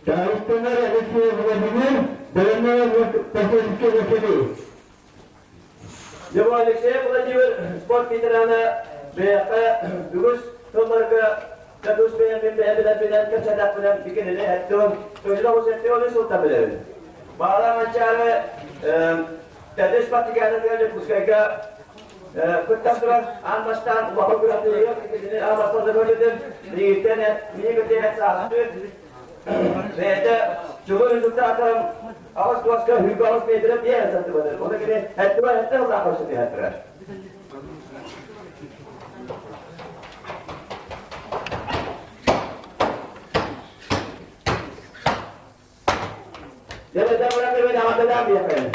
Çalıştığında Alexey Vladimir, Belenler Tasarrufke Veseli. Jabo Alexey Vladimir, sport veteranı ve Rus Tomarga Katus Bey'in bilen kaçadak bilen bikinini ettiğim Özlem Osettiğini sultanları. Bağlamançarı Tedis Patikan'ın böyle kuskayka Kuttasıra anlaştan Mahagratı yok, anlaştan da böyledir. Birlikte birlikte sağlıklı ve de çoğu rezultatım Ağız tuvaska hügü ağız meydire diye yazatı vardır. Ona göre hatta Allah koşu diye hatta. Devletler bırakır ve devam yapayım.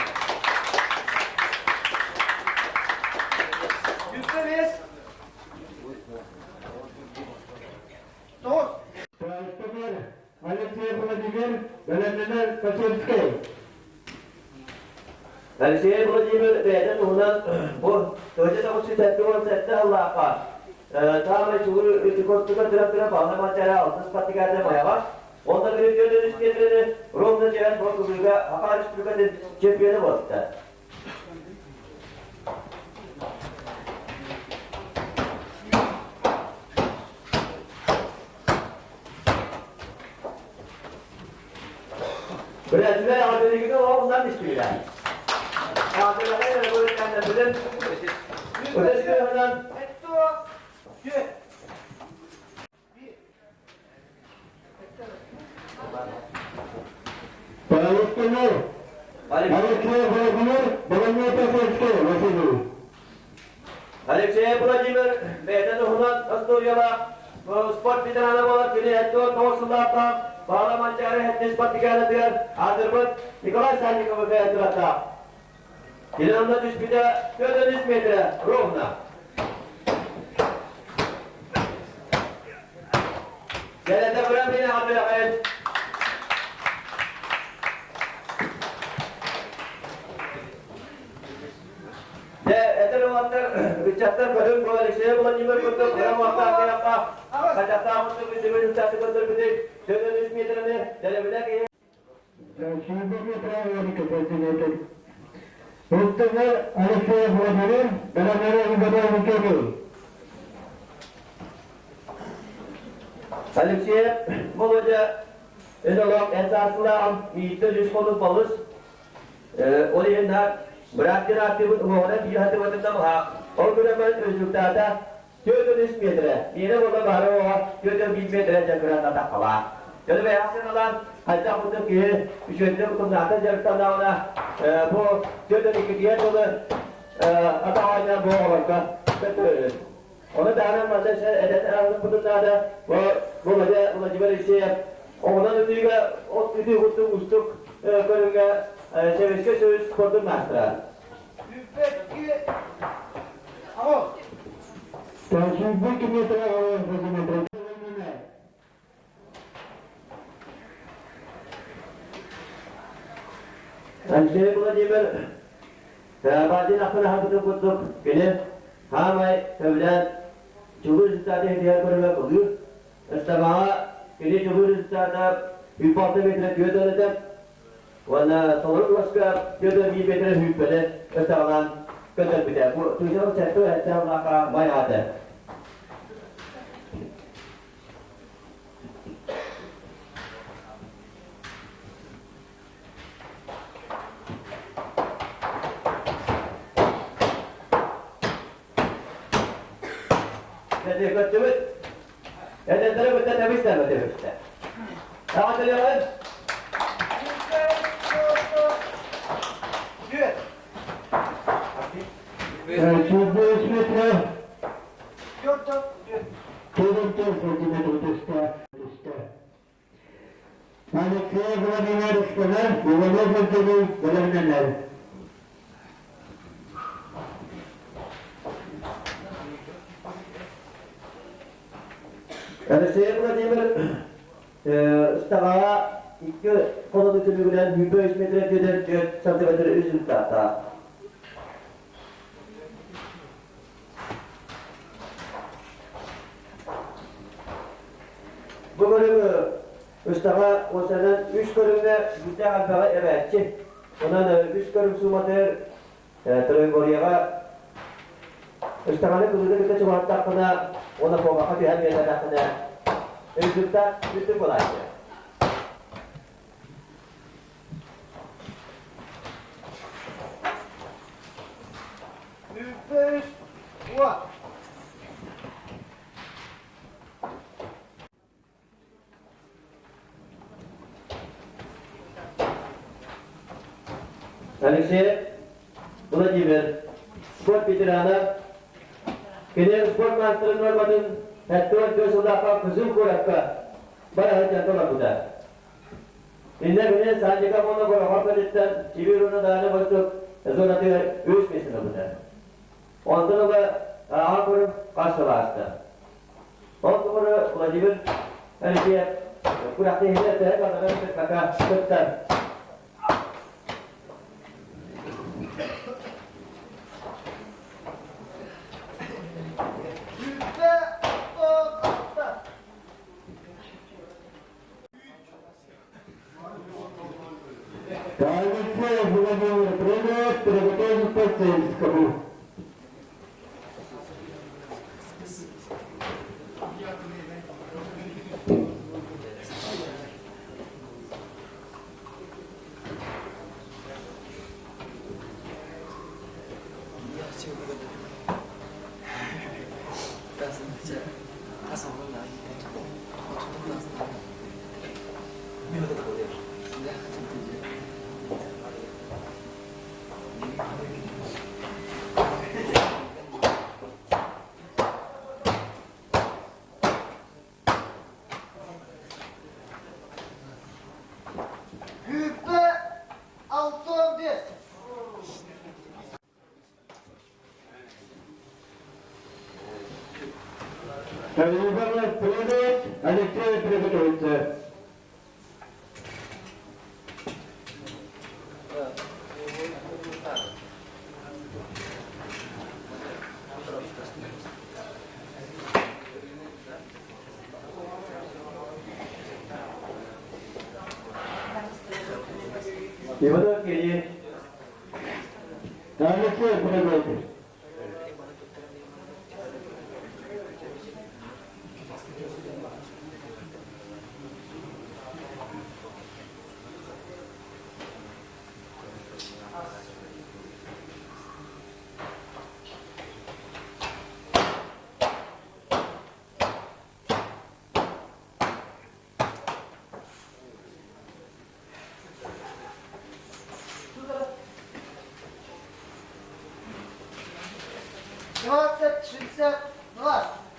Yüzdeyiz. Doğru. Çalıştığında Alexey Vladimir, Belenler Tasarrufke. Alexey Vladimir Bey'den ona bu sözde o sütetli o sette Allah'a tamamen çoğu korktuğunda tırap bağlamaçlara altın spatikerde maya var. Onda bir gördüğünüz kendini Rom'da cevap Portugal'da Hakaris Türk'ün çempiyonu var. Öğrenciler ağabeyleri gibi ondan istiyorlar. Ağabeyler bu öğretmenler ötesi yanından Çalıştığında Alexey Vladimir, Belenler Tasarrufke Veseli. Alexey Vladimir Bey'den Hunan Asturyalı spor veteranı olarak bile ettiği doğrusunlardan bağlamancıları etnis patikayla diğer Azerbaycan Nikolay Sannikov'u beğendilatta. Dilanında düşbide gördüğünüz metre Rovna. Gelede bırak beni adı evet. Ucapkan bölüm koalisiye Vladimir Putin dalam waktu apa? Kacata untuk menjadi betul-betul dengan isminya dalam lagi. Şimdi bir kapasitesi. Muhtemel Alexey Vladimir, Belenler Tasarrufke. Alexey Volodya enolog esasında %100 konu balız. Oleh berakhir aktif umumnya dia hati wadah mah. O dönemin rezultatı gördüğünüz metre. Yine burada var gördüğünüz metre cakran tak kalah. Jadi hasil olan hatta untuk kiüşüdü kumnata jartan ona bu gördüğünüz diye dolu atağına bu olarak betul. Onu da ana mazda eden bunlarda bu böyle şey ondan ötürü o ötürü ustuk körünge sevişke söz kurdum master. Yüzde ama Tasarrufke kilometre metre. Alexey Vladimir Bazen akhirnya hampir untuk ini hamai kemudian cukup tadi dia berlaku dulu setelah ini cukup tadi hipotemetre diyor da wana sonra başka diyor bir metre hüppede setelah kadar bir de bu tujuan satu setelah mayada jadi betul ada terus betul habis dah betul betul apa tu yang Çubuğu metre. gördüm. Kırıntı santimetre üstte. Alexey Vladimir üstüne Belenler Tasarrufke Belenler. Alexey Vladimir setelah iki konu tujuan hüppöz metre diyor santimetre üzüm tahta. Bu bölümü Üstağa o senen 3 körümde gütte halkaga evetçi. Ondan 3 körüm sumatır Trögoryaga Üstağanı kızıda gütte çoğalt hakkında ona koga hadi hem yeter hakkında özlükten bütün kolaydı. Müpes. Ulan. Alexey Vladimir sport veteranı kene sport master normatın hatta gözüldeki kızım korakka bana hacı buda. İnne bine sanjika mono kora hakkaletten çivirunu dağına bastık zonatı üstmesine buda. Ondan da ağırım karşılaştı. Ondan Vladimir Alexey kurakta hizmete kadar kaka tuttan. Müpe. Altta. Алексей Владимир, привет, приготовься к полицейскому. Müpe. Altta. Bir. Привет, Алексей, приготовиться. Yıvıda geriye Алексей, приготовиться. Двадцать, 62.